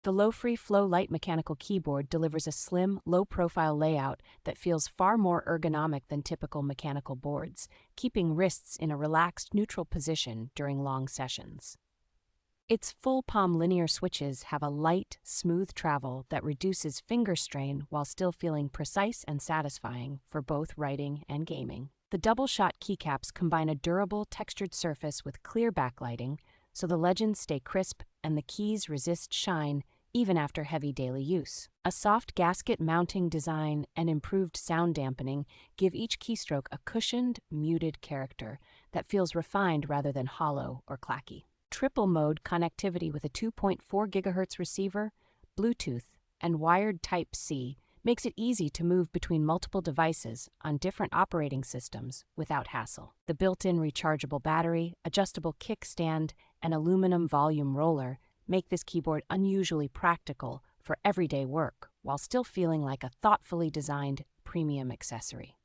The LOFREE Flow Lite mechanical keyboard delivers a slim, low-profile layout that feels far more ergonomic than typical mechanical boards, keeping wrists in a relaxed, neutral position during long sessions. Its full-palm linear switches have a light, smooth travel that reduces finger strain while still feeling precise and satisfying for both writing and gaming. The double-shot keycaps combine a durable, textured surface with clear backlighting, so the legends stay crisp and the keys resist shine even after heavy daily use. A soft gasket mounting design and improved sound dampening give each keystroke a cushioned, muted character that feels refined rather than hollow or clacky. Triple mode connectivity with a 2.4 GHz receiver, Bluetooth, and wired Type-C makes it easy to move between multiple devices on different operating systems without hassle. The built-in rechargeable battery, adjustable kickstand, and aluminum volume roller make this keyboard unusually practical for everyday work while still feeling like a thoughtfully designed premium accessory.